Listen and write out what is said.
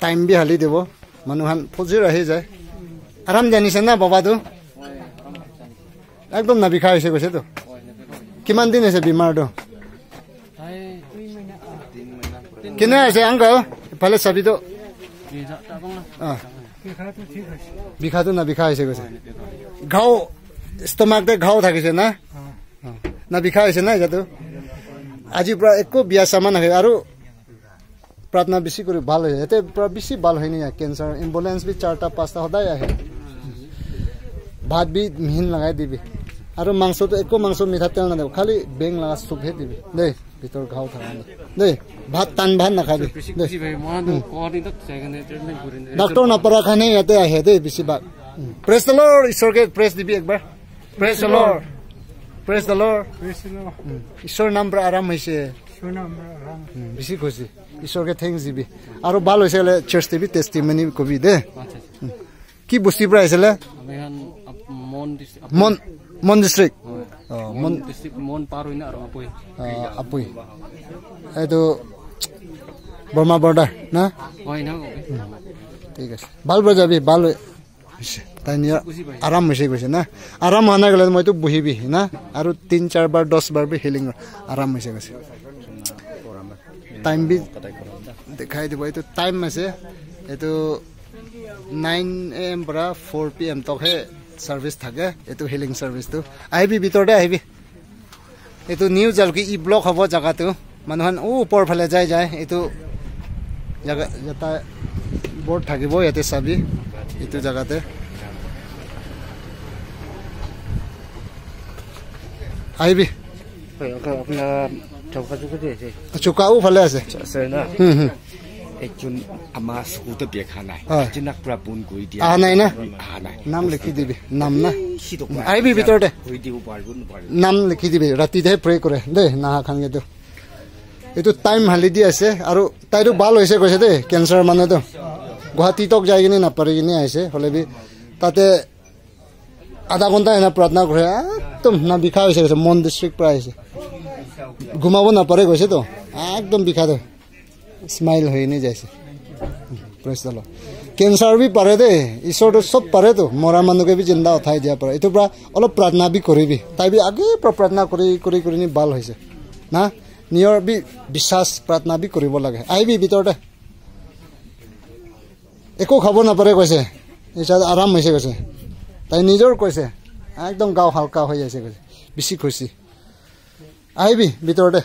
time B হালি দিব মানুহান ফজিৰ আহি যায় আৰাম জানিছে না বাবাটো একদম নাবিখা হৈছে কৈছে তো কিমান দিন হৈছে বিমাৰটো কেনে আছে আংকল ইফালে চাবিটো বিষাটো নাবিখা হৈছে কৈছে ঘাও ষ্টমাকতে ঘাও থাকিছে না নাবিখা হৈছে না এতিয়াতো আজিৰ পৰা একো বিয়া চামান আহে আৰু প্ৰাৰ্থনা বেছি কৰি ভাল হয় এতে পৰা বেছি ভাল হয় নি কেঞ্চাৰ এম্বুলেন্স বি 4টা 5টা সদায় আহে ভাত বি মিহিন লগাই দিবি আৰু মাংসটো একো মাংস মিঠা তেল না দেব খালি বেং লাগা সুপহে দিবি দেই ভিতৰ ঘাও থাকা দেই ভাত টান ভাত নাখাবি ডাক্তৰ নাপাৰা খানে ইয়াতে আহে দেই বেছি ভাগ প্ৰেছ দ্য লৰ্ড ঈশ্বৰকে প্ৰেছ দিবি একবাৰ press the lord press the lord ঈশ্বৰ নাম পৰা আৰাম হৈছে বেছি খুশি ঈশ্বৰকে থেংকস দিবি আৰু ভাল হৈছে চাৰ্চ দিবি টেষ্টিমনি কবি দে কি বস্তি পৰা আহিছিলে মন ডিস্ট্ৰিক্ট মন পাৰ হইনা আৰু আপুই এইটো বৰ্মা বৰ্ডাৰ না হয় না ঠিক আছে ভাল বজাবি ভাল তাই নিয়া আৰাম হৈছে কৈছে না আৰাম হোৱা নাই গ'লে মইতো বহিবি না আৰু 3-4 বাৰ 10 বাৰ বি হিলিং আৰাম হৈছে কৈছে টাইম বি দেখাই দিব এইটো টাইম আছে এইটো 9 AM পৰা 4 PM তকহে সাৰ্ভিস থাকে এটো হিলিং সাৰ্ভিসটো আইবি ভিতৰতে আইবি এটো নিউ জালকি ই ব্লক হ'ব জাগাটো মানুহান ওপৰ ফালে যায় এটো জাগা এটা বোৰ্ড থাকিব ইয়াতে চাবি এটো জাগাতে আইবি আপোনাৰ চৌকাটো আছে চৌকাও ফালে আছে আছে না একজন আমার স্কুলতে দেখা নাই জিনাক পুরা বন কই দিয়া নাই না নাই নাম লিখি দিবি নাম না আইবি ভিতৰতে কই দিব পাৰবো নাম লিখি দিবি ৰাতিতে প্ৰে কৰে দে না খানগে তো এটো টাইম হালি দি আছে আৰু তাইৰো ভাল হৈছে কৈছে দে ক্যান্সাৰ মানে তো গুৱাহাটী তক যাই কিনে না পাৰি কিনে আইছে হলেবি তাতে আধা ঘন্টা এনা প্ৰাৰ্থনা কৰে একদম না বিখা হৈছে কৈছে মন ডিস্ট্ৰিক্ট পৰা আহিছে ঘুমাব না পারে কৈছে তো একদম বিখা দে স্মাইল হয়ে नहीं जैसे प्रेस द लॉर्ड कैंसर भी पारे दे ईश्वर तो सब पारे तो मरा मानु के भी जिंदा उठाई दिया पारे इतो पूरा अलग प्रार्थना भी करिबी ताई भी आगे प्रार्थना करी नि बाल होइसे ना नियर भी विश्वास प्रार्थना भी करिब लागे आइबी ভিতৰতে एको খাব না পাৰে কইছে ইছা আৰাম হইছে কইছে তাই নিজৰ কইছে একদম গাও হালকা হৈ যাইছে কইছে বেছি খুশি আইবি ভিতৰতে